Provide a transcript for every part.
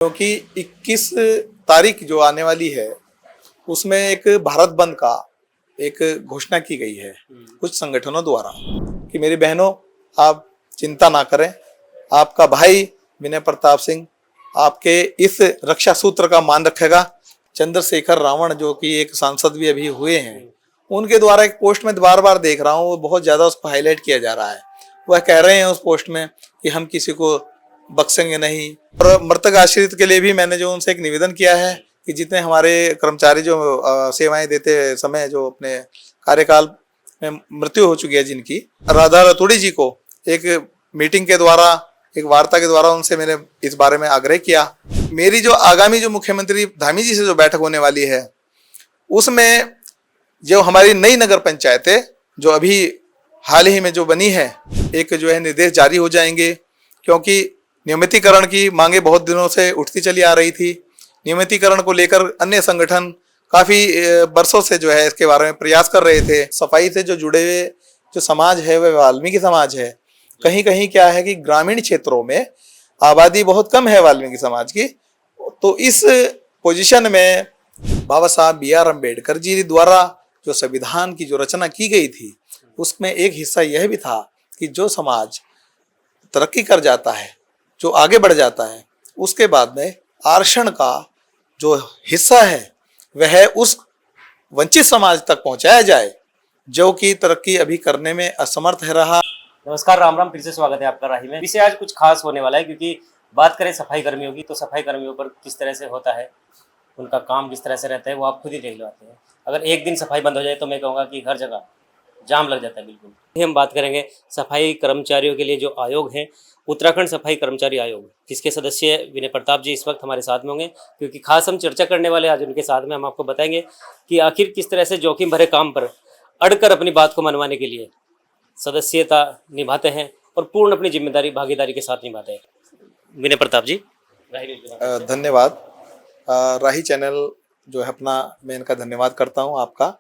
क्योंकि 21 तारीख जो आने वाली है उसमें एक भारत बंद का एक घोषणा की गई है कुछ संगठनों द्वारा कि मेरी बहनों, आप चिंता ना करें, आपका भाई विनय प्रताप सिंह आपके इस रक्षा सूत्र का मान रखेगा। चंद्रशेखर रावण जो कि एक सांसद भी अभी हुए हैं, उनके द्वारा एक पोस्ट में बार बार देख रहा हूँ, वो बहुत ज्यादा उसको हाईलाइट किया जा रहा है। वह कह रहे हैं उस पोस्ट में कि हम किसी को बख्शेंगे नहीं। और मृतक आश्रित के लिए भी मैंने जो उनसे एक निवेदन किया है कि जितने हमारे कर्मचारी जो सेवाएं देते समय जो अपने कार्यकाल में मृत्यु हो चुकी है जिनकी, राधा रतूड़ी जी को एक मीटिंग के द्वारा, एक वार्ता के द्वारा उनसे मैंने इस बारे में आग्रह किया। मेरी जो आगामी जो मुख्यमंत्री धामी जी से जो बैठक होने वाली है उसमें जो हमारी नई नगर पंचायतें जो अभी हाल ही में जो बनी है, एक जो है निर्देश जारी हो जाएंगे, क्योंकि नियमितीकरण की मांगे बहुत दिनों से उठती चली आ रही थी। नियमितीकरण को लेकर अन्य संगठन काफी वर्षों से जो है इसके बारे में प्रयास कर रहे थे। सफाई से जो जुड़े हुए जो समाज है वह वाल्मीकि समाज है। कहीं कहीं क्या है कि ग्रामीण क्षेत्रों में आबादी बहुत कम है वाल्मीकि समाज की, तो इस पोजीशन में बाबा साहब B.R. अम्बेडकर जी द्वारा जो संविधान की जो रचना की गई थी उसमें एक हिस्सा यह भी था कि जो समाज तरक्की कर जाता है, जो आगे बढ़ जाता है, उसके बाद में आरक्षण का जो हिस्सा है वह उस वंचित समाज तक पहुंचाया जाए जो कि तरक्की अभी करने में असमर्थ है रहा। नमस्कार, राम राम, फिर से स्वागत है आपका राही में। विषय आज कुछ खास होने वाला है, क्योंकि बात करें सफाई कर्मियों की तो सफाई कर्मियों पर किस तरह से होता है, उनका काम किस तरह से रहता है, वो आप खुद ही देख लेते हैं। अगर एक दिन सफाई बंद हो जाए तो मैं कहूँगा कि हर जगह जाम लग जाता है। बिल्कुल हम बात करेंगे सफाई कर्मचारियों के लिए जो आयोग है, उत्तराखंड सफाई कर्मचारी आयोग, जिसके सदस्य विनय प्रताप जी इस वक्त हमारे साथ में होंगे, क्योंकि खास हम चर्चा करने वाले आज उनके साथ में। हम आपको बताएंगे कि आखिर किस तरह से जोखिम भरे काम पर अड़कर अपनी बात को मनवाने के लिए सदस्यता निभाते हैं और पूर्ण अपनी जिम्मेदारी भागीदारी के साथ निभाते हैं। विनय प्रताप जी, धन्यवाद। राही चैनल जो है अपना, मैं इनका धन्यवाद करता हूँ। आपका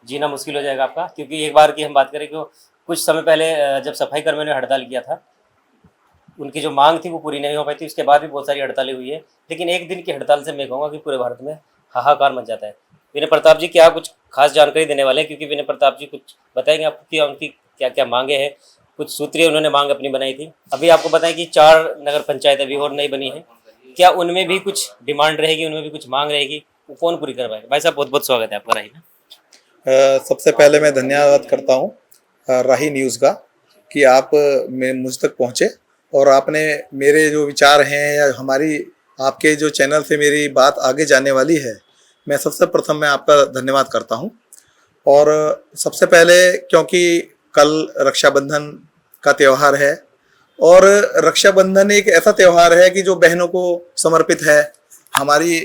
जीना मुश्किल हो जाएगा आपका, क्योंकि एक बार की हम बात करें कि कुछ समय पहले जब सफाई कर्मियों ने हड़ताल किया था, उनकी जो मांग थी वो पूरी नहीं हो पाई थी। उसके बाद भी बहुत सारी हड़तालें हुई है, लेकिन एक दिन की हड़ताल से मैं कहूँगा कि पूरे भारत में हाहाकार मच जाता है। विनय प्रताप जी क्या कुछ खास जानकारी देने वाले हैं, क्योंकि विनय प्रताप जी कुछ बताएंगे आपको कि उनकी क्या क्या मांगे हैं। कुछ सूत्रीय उन्होंने मांग अपनी बनाई थी। अभी आपको बताएं कि 4 नगर पंचायत अभी और नई बनी है, क्या उनमें भी कुछ डिमांड रहेगी, उनमें भी कुछ मांग रहेगी, वो कौन पूरी करवाएगा? भाई साहब बहुत बहुत स्वागत है आपका राही में। सबसे पहले मैं धन्यवाद करता हूँ राही न्यूज़ का कि आप मुझ तक पहुँचे और आपने मेरे जो विचार हैं या हमारी आपके जो चैनल से मेरी बात आगे जाने वाली है, मैं सबसे प्रथम मैं आपका धन्यवाद करता हूँ। और सबसे पहले क्योंकि कल रक्षाबंधन का त्यौहार है और रक्षाबंधन एक ऐसा त्यौहार है कि जो बहनों को समर्पित है। हमारी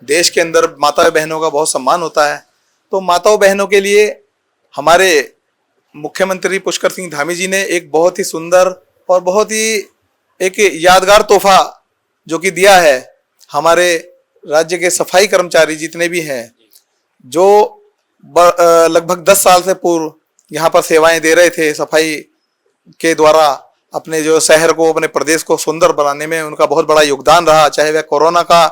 देश के अंदर माता बहनों का बहुत सम्मान होता है, तो माताओं बहनों के लिए हमारे मुख्यमंत्री पुष्कर सिंह धामी जी ने एक बहुत ही सुंदर और बहुत ही एक यादगार तोहफा जो कि दिया है। हमारे राज्य के सफाई कर्मचारी जितने भी हैं, जो लगभग 10 साल से पूर्व यहाँ पर सेवाएं दे रहे थे, सफाई के द्वारा अपने जो शहर को, अपने प्रदेश को सुंदर बनाने में उनका बहुत बड़ा योगदान रहा। चाहे वह कोरोना का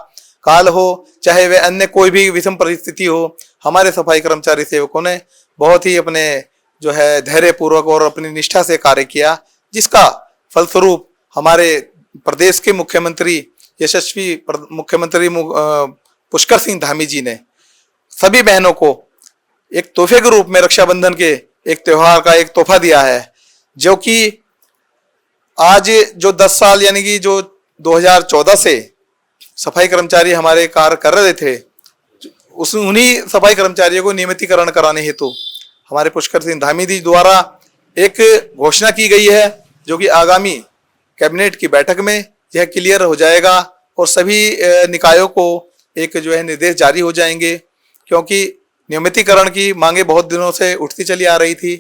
काल हो, चाहे वह अन्य कोई भी विषम परिस्थिति हो, हमारे सफाई कर्मचारी सेवकों ने बहुत ही अपने जो है धैर्यपूर्वक और अपनी निष्ठा से कार्य किया, जिसका फलस्वरूप हमारे प्रदेश के मुख्यमंत्री, यशस्वी मुख्यमंत्री पुष्कर सिंह धामी जी ने सभी बहनों को एक तोहफे के रूप में रक्षाबंधन के एक त्योहार का एक तोहफा दिया है, जो कि आज जो 10 साल यानी कि जो 2014 से सफाई कर्मचारी हमारे कार्य कर रहे थे, उन्हीं सफाई कर्मचारियों को नियमितीकरण कराने हेतु हमारे पुष्कर सिंह धामी जी द्वारा एक घोषणा की गई है, जो कि आगामी कैबिनेट की बैठक में यह क्लियर हो जाएगा और सभी निकायों को एक जो है निर्देश जारी हो जाएंगे, क्योंकि नियमितीकरण की मांगे बहुत दिनों से उठती चली आ रही थी।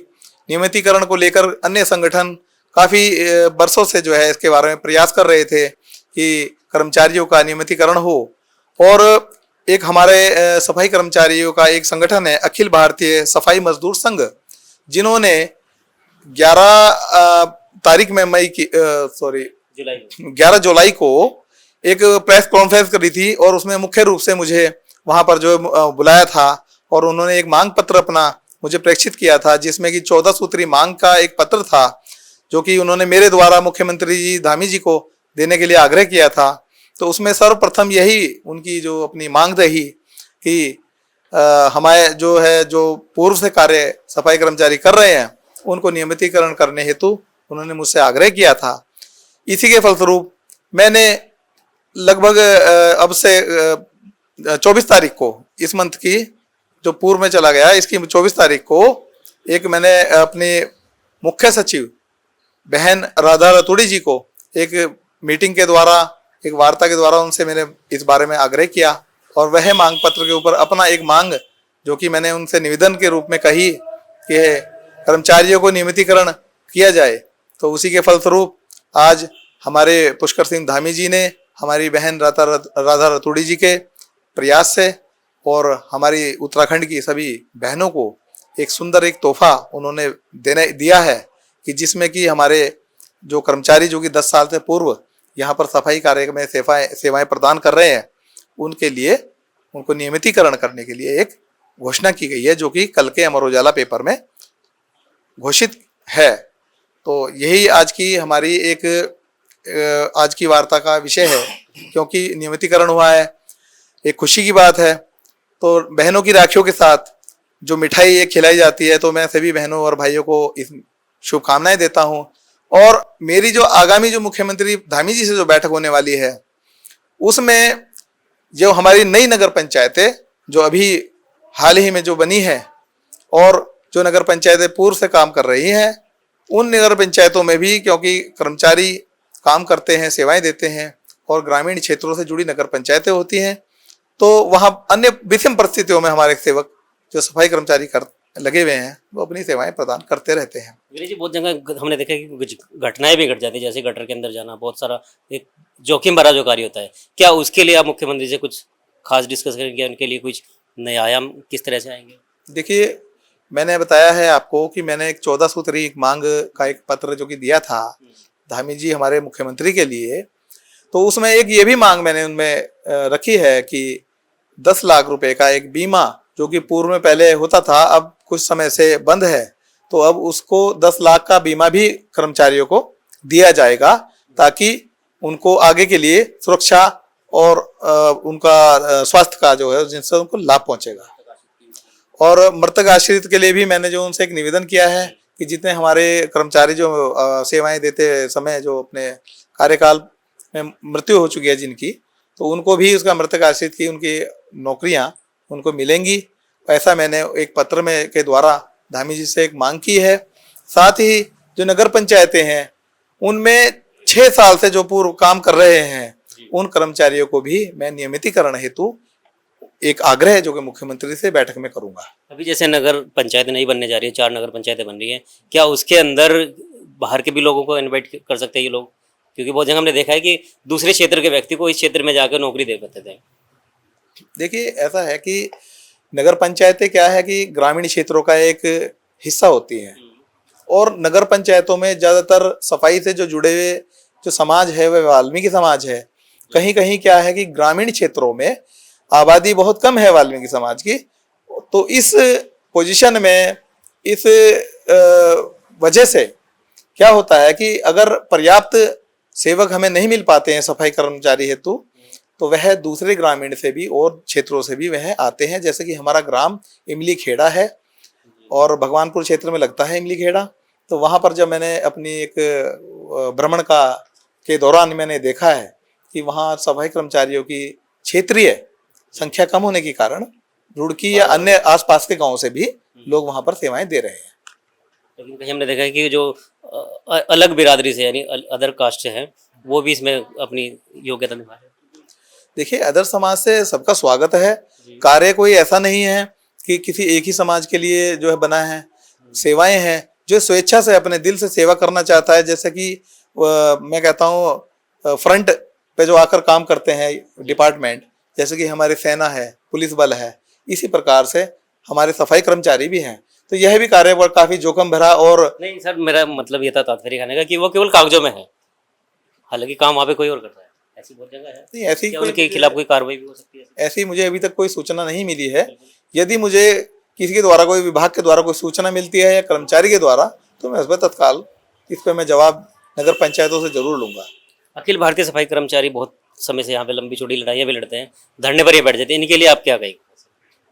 नियमितीकरण को लेकर अन्य संगठन काफी वर्षों से जो है इसके बारे में प्रयास कर रहे थे कि कर्मचारियों का नियमितीकरण हो। और एक हमारे सफाई कर्मचारियों का एक संगठन है अखिल भारतीय सफाई मजदूर संघ, जिन्होंने 11 तारीख में 11 जुलाई को एक प्रेस कॉन्फ्रेंस करी थी और उसमें मुख्य रूप से मुझे वहां पर जो बुलाया था और उन्होंने एक मांग पत्र अपना मुझे प्रेषित किया था, जिसमें कि 14 सूत्री मांग का एक पत्र था जो कि उन्होंने मेरे द्वारा मुख्यमंत्री जी धामी जी को देने के लिए आग्रह किया था। तो उसमें सर्वप्रथम यही उनकी जो अपनी मांग रही कि हमारे जो पूर्व से कार्य सफाई कर्मचारी कर रहे हैं उनको नियमितीकरण करने हेतु उन्होंने मुझसे आग्रह किया था। इसी के फलस्वरूप मैंने लगभग अब से 24 तारीख को इस मंथ की जो पूर्व में चला गया, इसकी 24 तारीख को एक मैंने अपने मुख्य सचिव बहन राधा रतूड़ी जी को एक मीटिंग के द्वारा, एक वार्ता के द्वारा उनसे मैंने इस बारे में आग्रह किया और वह मांग पत्र के ऊपर अपना एक मांग जो कि मैंने उनसे निवेदन के रूप में कही कि कर्मचारियों को नियमितीकरण किया जाए, तो उसी के फलस्वरूप आज हमारे पुष्कर सिंह धामी जी ने हमारी बहन राधा रतूड़ी जी के प्रयास से और हमारी उत्तराखंड की सभी बहनों को एक सुंदर एक तोहफा उन्होंने दिया है कि जिसमें कि हमारे जो कर्मचारी जो कि 10 साल से पूर्व यहाँ पर सफाई कार्य में सेवाएं प्रदान कर रहे हैं उनके लिए उनको नियमितीकरण करने के लिए एक घोषणा की गई है, जो कि कल के अमर उजाला पेपर में घोषित है। तो यही आज की हमारी एक आज की वार्ता का विषय है, क्योंकि नियमितीकरण हुआ है, एक खुशी की बात है। तो बहनों की राखियों के साथ जो मिठाई एक खिलाई जाती है, तो मैं सभी बहनों और भाइयों को इस शुभकामनाएं देता हूं। और मेरी जो आगामी जो मुख्यमंत्री धामी जी से जो बैठक होने वाली है, उसमें जो हमारी नई नगर पंचायतें जो अभी हाल ही में जो बनी है और जो नगर पंचायतें पूर्व से काम कर रही हैं, उन नगर पंचायतों में भी क्योंकि कर्मचारी काम करते हैं, सेवाएं देते हैं और ग्रामीण क्षेत्रों से जुड़ी नगर पंचायतें होती हैं, तो वहाँ अन्य विषम परिस्थितियों में हमारे सेवक जो सफाई कर्मचारी लगे हुए हैं वो अपनी सेवाएं प्रदान करते रहते हैं। वीरेश जी, बहुत जगह हमने देखा कि कुछ घटनाएं भी घट जाती है, जैसे गटर के अंदर जाना, बहुत सारा एक जोखिम भरा जो कार्य होता है। क्या उसके लिए आप मुख्यमंत्री से कुछ खास डिस्कस करेंगे, उनके लिए कुछ नए आयाम किस तरह से आएंगे? देखिए, मैंने बताया है आपको कि मैंने एक 14 सूत्री मांग का एक पत्र जो कि दिया था धामी जी हमारे मुख्यमंत्री के लिए, तो उसमें एक ये भी मांग मैंने उनमें रखी है कि 10 लाख रुपए का एक बीमा जो कि पूर्व में पहले होता था, अब कुछ समय से बंद है, तो अब उसको 10 लाख का बीमा भी कर्मचारियों को दिया जाएगा ताकि उनको आगे के लिए सुरक्षा और उनका स्वास्थ्य का जो है जिनसे उनको लाभ पहुंचेगा। और मृतक आश्रित के लिए भी मैंने जो उनसे एक निवेदन किया है कि जितने हमारे कर्मचारी जो सेवाएं देते समय जो अपने कार्यकाल में मृत्यु हो चुकी है जिनकी, तो उनको भी उसका मृतक आश्रित की उनकी नौकरियां उनको मिलेंगी। ऐसा मैंने एक पत्र में के द्वारा धामी जी से एक मांग की है। साथ ही जो नगर पंचायतें हैं उनमें 6 साल से जो पूर्व काम कर रहे हैं उन कर्मचारियों को भी मैं नियमितीकरण हेतु एक आग्रह जो कि मुख्यमंत्री से बैठक में करूंगा। अभी जैसे नगर पंचायत नहीं बनने जा रही है, 4 नगर पंचायतें बन रही हैं, क्या उसके अंदर बाहर के भी लोगों को इनवाइट कर सकते हैं ये लोग? क्योंकि बहुत जगह हमने देखा है कि दूसरे क्षेत्र के व्यक्ति को इस क्षेत्र में जाकर नौकरी दे पाते थे। देखिए, ऐसा है कि नगर पंचायतें क्या है कि ग्रामीण क्षेत्रों का एक हिस्सा होती हैं और नगर पंचायतों में ज़्यादातर सफाई से जो जुड़े हुए जो समाज है वह वाल्मीकि समाज है। कहीं कहीं क्या है कि ग्रामीण क्षेत्रों में आबादी बहुत कम है वाल्मीकि समाज की, तो इस पोजीशन में इस वजह से क्या होता है कि अगर पर्याप्त सेवक हमें नहीं मिल पाते हैं सफाई कर्मचारी हेतु, तो वह दूसरे ग्रामीण से भी और क्षेत्रों से भी वह आते हैं। जैसे कि हमारा ग्राम इमली खेड़ा है और भगवानपुर क्षेत्र में लगता है इमली खेड़ा, तो वहाँ पर जब मैंने अपनी एक भ्रमण के दौरान मैंने देखा है कि वहाँ सफाई कर्मचारियों की क्षेत्रीय संख्या कम होने के कारण रुड़की या अन्य आसपास के गाँव से भी लोग वहाँ पर सेवाएं दे रहे हैं। लेकिन कहीं हमने देखा है कि जो अलग बिरादरी से यानी अदर कास्ट से है वो भी इसमें अपनी योग्यता निभा रहे हैं। देखिए, अदर समाज से सबका स्वागत है। कार्य कोई ऐसा नहीं है कि किसी एक ही समाज के लिए जो है बना है। सेवाएं हैं जो स्वेच्छा से अपने दिल से सेवा करना चाहता है। जैसे कि मैं कहता हूँ फ्रंट पे जो आकर काम करते हैं डिपार्टमेंट, जैसे कि हमारी सेना है, पुलिस बल है, इसी प्रकार से हमारे सफाई कर्मचारी भी हैं। तो यह भी कार्य काफी जोखिम भरा और नहीं सर, मेरा मतलब ये था तात्पर्य कहने का कि वो केवल कागजों में है, हालांकि काम वहाँ पे कोई और करता है। ऐसी बहुत जगह है। नहीं, ऐसी क्या कोई उनके खिलाफ कोई कार्रवाई भी हो सकती है? ऐसी मुझे अभी तक कोई सूचना नहीं मिली है। यदि मुझे किसी के द्वारा, कोई विभाग के द्वारा कोई सूचना मिलती है या कर्मचारी के द्वारा, तो मैं उस पर तत्काल इस पर मैं जवाब नगर पंचायतों से जरूर लूंगा। अखिल भारतीय सफाई कर्मचारी बहुत समय से यहाँ पे लंबी चौड़ी लड़ाइयाँ भी लड़ते हैं, धरने पर ये बैठ जाते हैं, इनके लिए आप क्या कहेंगे?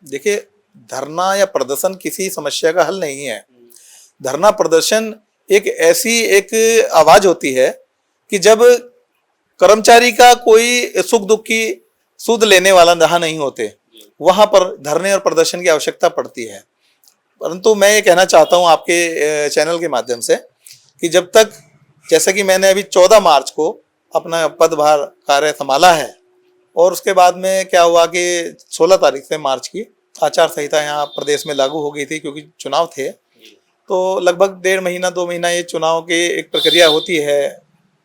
देखिए, धरना या प्रदर्शन किसी समस्या का हल नहीं है। धरना प्रदर्शन एक ऐसी एक आवाज होती है कि जब कर्मचारी का कोई सुख दुख की सुध लेने वाला रहा नहीं होते, वहां पर धरने और प्रदर्शन की आवश्यकता पड़ती है। परंतु मैं ये कहना चाहता हूं आपके चैनल के माध्यम से कि जब तक, जैसा कि मैंने अभी 14 मार्च को अपना पदभार कार्य संभाला है, और उसके बाद में क्या हुआ कि 16 तारीख से मार्च की आचार संहिता यहाँ प्रदेश में लागू हो गई थी, क्योंकि चुनाव थे। तो लगभग 1.5 महीना 2 महीना ये चुनाव की एक प्रक्रिया होती है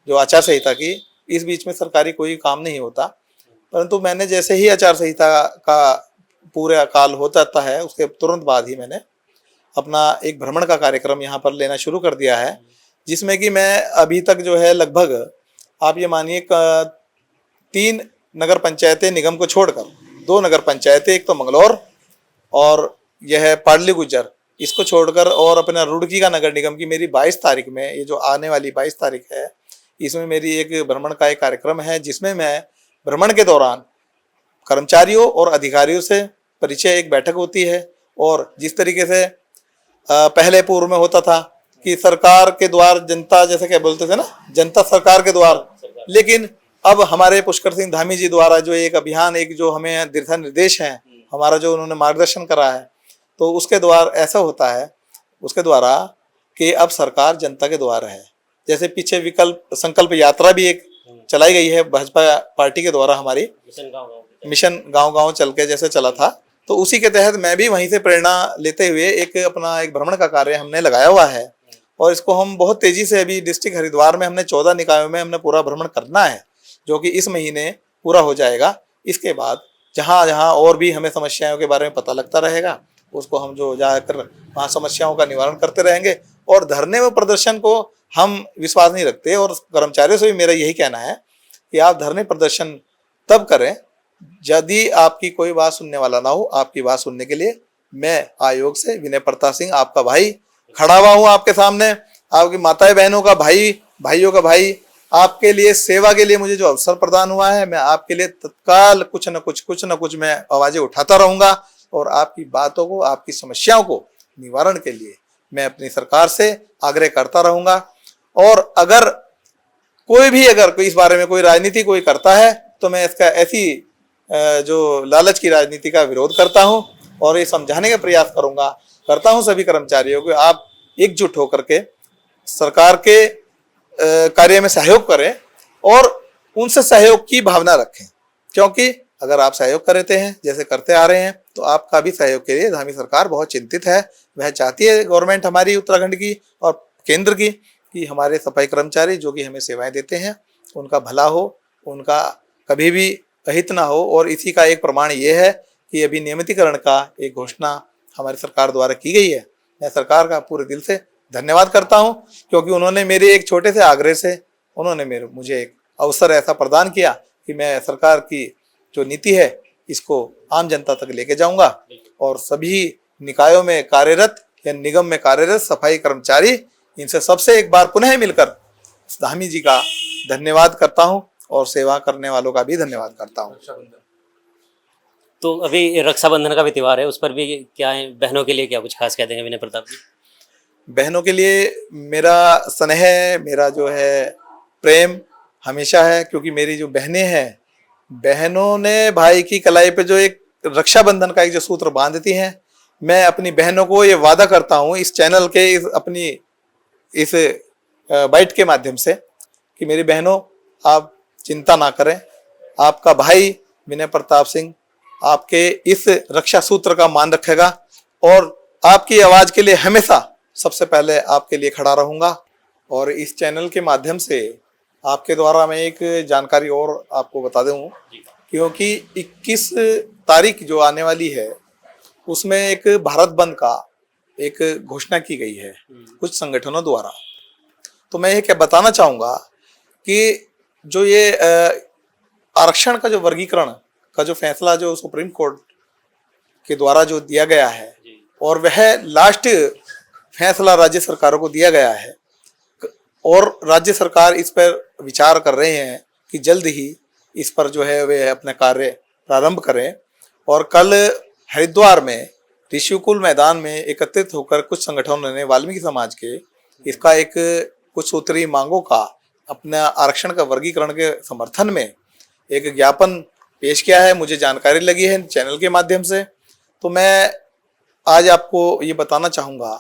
जो आचार संहिता की, इस बीच में सरकारी कोई काम नहीं होता। परंतु मैंने जैसे ही आचार संहिता का पूरा काल हो जाता है, उसके तुरंत बाद ही मैंने अपना एक भ्रमण का कार्यक्रम यहाँ पर लेना शुरू कर दिया है, जिसमें कि मैं अभी तक जो है लगभग आप ये मानिए 3 नगर पंचायतें निगम को छोड़कर, 2 नगर पंचायतें, एक तो मंगलौर और यह है पाडली गुज्जर, इसको छोड़कर, और अपना रुड़की का नगर निगम की मेरी 22 तारीख में, ये जो आने वाली 22 तारीख है, इसमें मेरी एक भ्रमण का एक कार्यक्रम है, जिसमें मैं भ्रमण के दौरान कर्मचारियों और अधिकारियों से परिचय, एक बैठक होती है। और जिस तरीके से पहले पूर्व में होता था कि सरकार के द्वार जनता, जैसे क्या बोलते थे ना, जनता सरकार के द्वार, लेकिन अब हमारे पुष्कर सिंह धामी जी द्वारा जो एक अभियान, एक जो हमें दिशा निर्देश है हमारा, जो उन्होंने मार्गदर्शन करा है, तो उसके द्वारा ऐसा होता है, उसके द्वारा कि अब सरकार जनता के द्वार है। जैसे पीछे विकल्प संकल्प यात्रा भी एक चलाई गई है भाजपा पार्टी के द्वारा, हमारी मिशन गांव गांव चल के जैसे चला था, तो उसी के तहत मैं भी वहीं से प्रेरणा लेते हुए एक अपना एक भ्रमण का कार्य हमने लगाया हुआ है। और इसको हम बहुत तेजी से, अभी डिस्ट्रिक्ट हरिद्वार में हमने 14 निकायों में हमने पूरा भ्रमण करना है, जो कि इस महीने पूरा हो जाएगा। इसके बाद जहाँ जहाँ और भी हमें समस्याओं के बारे में पता लगता रहेगा, उसको हम जो जाकर वहाँ समस्याओं का निवारण करते रहेंगे। और धरने व प्रदर्शन को हम विश्वास नहीं रखते, और कर्मचारियों से भी मेरा यही कहना है कि आप धरने प्रदर्शन तब करें यदि आपकी कोई बात सुनने वाला ना हो। आपकी बात सुनने के लिए मैं आयोग से विनय प्रताप सिंह, आपका भाई, खड़ा हुआ हूँ आपके सामने, आपकी माताएं बहनों का भाई, भाइयों का भाई। आपके लिए सेवा के लिए मुझे जो अवसर प्रदान हुआ है, मैं आपके लिए तत्काल कुछ न कुछ मैं आवाजें उठाता रहूंगा, और आपकी बातों को, आपकी समस्याओं को निवारण के लिए मैं अपनी सरकार से आग्रह करता रहूंगा। और अगर कोई इस बारे में कोई राजनीति कोई करता है, तो मैं इसका ऐसी जो लालच की राजनीति का विरोध करता हूं, और ये समझाने का प्रयास करता हूं सभी कर्मचारियों को, आप एकजुट होकर के सरकार के कार्य में सहयोग करें और उनसे सहयोग की भावना रखें। क्योंकि अगर आप सहयोग करते हैं जैसे करते आ रहे हैं, तो आपका भी सहयोग के लिए धामी सरकार बहुत चिंतित है। वह चाहती है, गवर्नमेंट हमारी उत्तराखंड की और केंद्र की, कि हमारे सफाई कर्मचारी जो कि हमें सेवाएं देते हैं, उनका भला हो, उनका कभी भी अहित ना हो। और इसी का एक प्रमाण ये है कि अभी नियमितीकरण का एक घोषणा हमारी सरकार द्वारा की गई है। मैं सरकार का पूरे दिल से धन्यवाद करता हूं, क्योंकि उन्होंने मेरे एक छोटे से आग्रह से उन्होंने मुझे एक अवसर ऐसा प्रदान किया कि मैं सरकार की जो नीति है इसको आम जनता तक लेके जाऊंगा। और सभी निकायों में कार्यरत या निगम में कार्यरत सफाई कर्मचारी, इनसे सबसे एक बार पुनः मिलकर धामी जी का धन्यवाद करता हूं, और सेवा करने वालों का भी धन्यवाद करता हूं। तो अभी रक्षाबंधन का भी त्योहार है, उस पर भी क्या है, बहनों के लिए क्या कुछ खास कह देंगे विनय प्रताप जी? बहनों के लिए मेरा स्नेह, मेरा जो है प्रेम हमेशा है, क्योंकि मेरी जो बहनें हैं, बहनों ने भाई की कलाई पे जो एक रक्षाबंधन का एक जो सूत्र बांधती हैं, मैं अपनी बहनों को ये वादा करता हूँ इस चैनल के इस बाइट के माध्यम से, कि मेरी बहनों, आप चिंता ना करें, आपका भाई विनय प्रताप सिंह आपके इस रक्षा सूत्र का मान रखेगा, और आपकी आवाज के लिए हमेशा सबसे पहले आपके लिए खड़ा रहूंगा। और इस चैनल के माध्यम से आपके द्वारा मैं एक जानकारी और आपको बता दूं, क्योंकि 21 तारीख जो आने वाली है, उसमें एक भारत बंद का एक घोषणा की गई है कुछ संगठनों द्वारा। तो मैं ये क्या बताना चाहूँगा कि जो ये आरक्षण का जो वर्गीकरण का जो फैसला जो सुप्रीम कोर्ट के द्वारा जो दिया गया है, और वह लास्ट फैसला राज्य सरकारों को दिया गया है, और राज्य सरकार इस पर विचार कर रहे हैं कि जल्द ही इस पर जो है वे अपने कार्य प्रारंभ करें। और कल हरिद्वार में ऋषिकुल मैदान में एकत्रित होकर कुछ संगठनों ने वाल्मीकि समाज के इसका एक कुछ सूत्रीय मांगों का, अपना आरक्षण का वर्गीकरण के समर्थन में एक ज्ञापन पेश किया है। मुझे जानकारी लगी है चैनल के माध्यम से। तो मैं आज आपको ये बताना चाहूँगा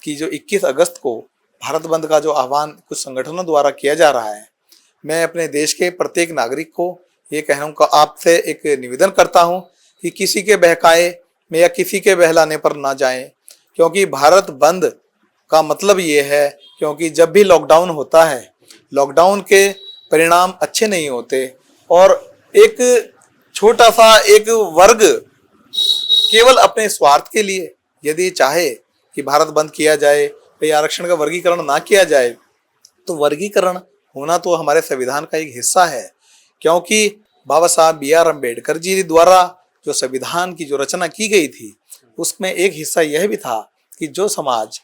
कि जो 21 अगस्त को भारत बंद का जो आह्वान कुछ संगठनों द्वारा किया जा रहा है, मैं अपने देश के प्रत्येक नागरिक को ये कहूँगा, आपसे एक निवेदन करता हूँ कि किसी के बहकाए में या किसी के बहलाने पर ना जाएं, क्योंकि भारत बंद का मतलब ये है, क्योंकि जब भी लॉकडाउन होता है, लॉकडाउन के परिणाम अच्छे नहीं होते और एक छोटा सा एक वर्ग केवल अपने स्वार्थ के लिए यदि चाहे कि भारत बंद किया जाए या आरक्षण का वर्गीकरण ना किया जाए, तो वर्गीकरण होना तो हमारे संविधान का एक हिस्सा है। क्योंकि बाबा साहब B.R. अम्बेडकर जी द्वारा जो संविधान की जो रचना की गई थी, उसमें एक हिस्सा यह भी था कि जो समाज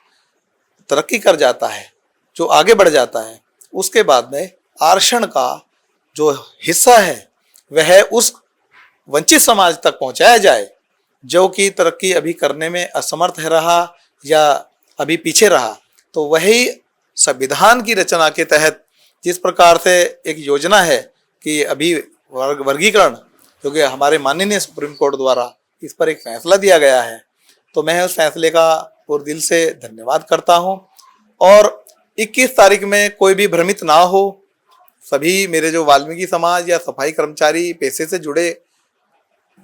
तरक्की कर जाता है, जो आगे बढ़ जाता है, उसके बाद में आरक्षण का जो हिस्सा है वह उस वंचित समाज तक पहुंचाया जाए जो कि तरक्की अभी करने में असमर्थ है रहा या अभी पीछे रहा। तो वही संविधान की रचना के तहत जिस प्रकार से एक योजना है कि अभी वर्गीकरण, क्योंकि हमारे माननीय सुप्रीम कोर्ट द्वारा इस पर एक फैसला दिया गया है, तो मैं उस फैसले का पूरे दिल से धन्यवाद करता हूं। और 21 तारीख में कोई भी भ्रमित ना हो, सभी मेरे जो वाल्मीकि समाज या सफाई कर्मचारी पेशे से जुड़े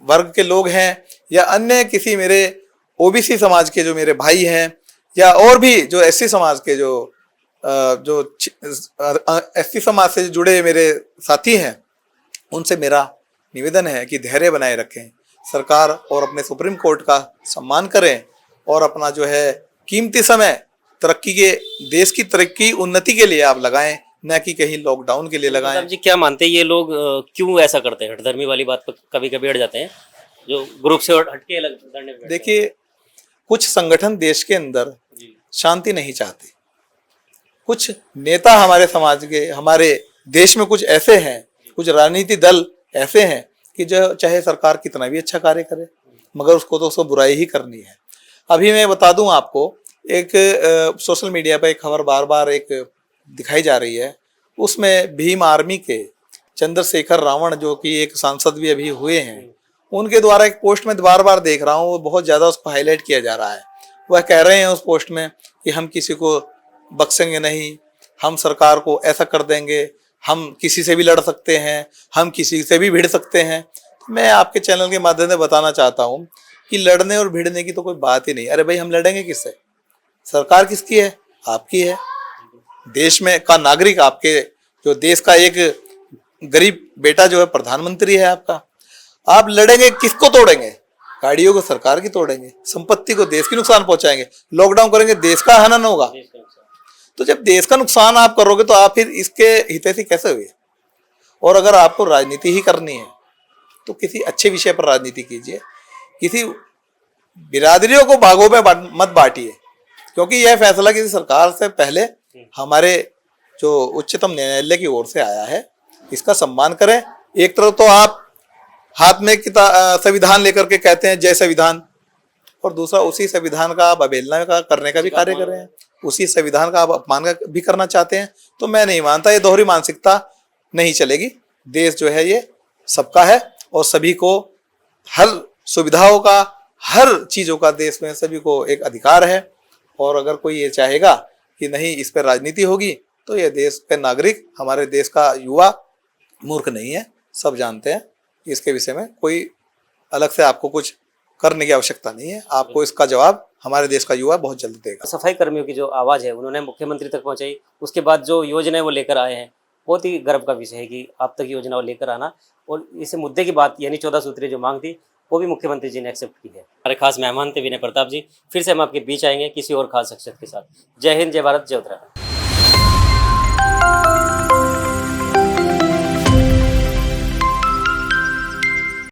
वर्ग के लोग हैं या अन्य किसी मेरे OBC समाज के जो मेरे भाई हैं या और भी जो SC समाज के जो SC समाज से जुड़े मेरे साथी हैं, उनसे मेरा निवेदन है कि धैर्य बनाए रखें, सरकार और अपने सुप्रीम कोर्ट का सम्मान करें और अपना जो है कीमती समय तरक्की के, देश की तरक्की उन्नति के लिए आप लगाएं, न कि कहीं लॉकडाउन के लिए लगाएं। जी क्या मानते हैं ये लोग क्यों ऐसा करते हैं? हठधर्मी वाली बात पर कभी कभी अड़ जाते हैं, जो ग्रुप से हटके अलग लड़ने पे। देखिए, कुछ संगठन देश के अंदर शांति नहीं चाहते। कुछ नेता हमारे समाज के, हमारे देश में कुछ ऐसे हैं, कुछ राजनीति दल ऐसे हैं कि जो चाहे सरकार कितना भी अच्छा कार्य करे, मगर उसको बुराई ही करनी है। अभी मैं बता दूं आपको, एक सोशल मीडिया पर एक खबर बार बार एक दिखाई जा रही है, उसमें भीम आर्मी के चंद्रशेखर रावण जो कि एक सांसद भी अभी हुए हैं, उनके द्वारा एक पोस्ट में बार बार देख रहा हूँ, वो बहुत ज़्यादा उसको हाईलाइट किया जा रहा है। वह कह रहे हैं उस पोस्ट में कि हम किसी को बख्शेंगे नहीं, हम सरकार को ऐसा कर देंगे, हम किसी से भी लड़ सकते हैं, हम किसी से भी भिड़ सकते हैं। मैं आपके चैनल के माध्यम से बताना चाहता हूँ कि लड़ने और भिड़ने की तो कोई बात ही नहीं। अरे भाई, हम लड़ेंगे किससे? सरकार किसकी है? आपकी है। देश में का नागरिक, आपके जो देश का एक गरीब बेटा जो है प्रधानमंत्री है आपका। आप लड़ेंगे, किसको तोड़ेंगे? गाड़ियों को सरकार की तोड़ेंगे, संपत्ति को देश की नुकसान पहुंचाएंगे, लॉकडाउन करेंगे, देश का हनन होगा। तो जब देश का नुकसान आप करोगे तो आप फिर इसके हितैषी कैसे हुए? और अगर आपको राजनीति ही करनी है तो किसी अच्छे विषय पर राजनीति कीजिए, किसी बिरादरियों को भागों में मत बांटिए, क्योंकि यह फैसला किसी सरकार से पहले हमारे जो उच्चतम न्यायालय की ओर से आया है, इसका सम्मान करें। एक तरफ तो आप हाथ में संविधान लेकर के कहते हैं जय संविधान, और दूसरा उसी संविधान का आप अवहेलना का करने का भी कार्य कर रहे हैं, उसी संविधान का आप अपमान भी करना चाहते हैं। तो मैं नहीं मानता, ये दोहरी मानसिकता नहीं चलेगी। देश जो है ये सबका है और सभी को हर सुविधाओं का, हर चीज़ों का देश में सभी को एक अधिकार है। और अगर कोई ये चाहेगा कि नहीं इस पर राजनीति होगी, तो ये देश के नागरिक, हमारे देश का युवा मूर्ख नहीं है, सब जानते हैं। इसके विषय में कोई अलग से आपको कुछ करने की आवश्यकता नहीं है। आपको इसका जवाब हमारे देश का युवा बहुत जल्द देगा। सफाई कर्मियों की जो आवाज़ है उन्होंने मुख्यमंत्री तक पहुंचाई, उसके बाद जो योजनाएं वो लेकर आए हैं, बहुत ही गर्व का विषय है कि आप तक योजना लेकर आना, और इस मुद्दे की बात यानी 14 सूत्रीय जो मांग थी वो भी मुख्यमंत्री जी ने एक्सेप्ट की है। हमारे खास मेहमान थे विनय प्रताप जी। फिर से हम आपके बीच आएंगे किसी और खास शख्सियत के साथ। जय हिंद, जय भारत, जय उत्तराखंड।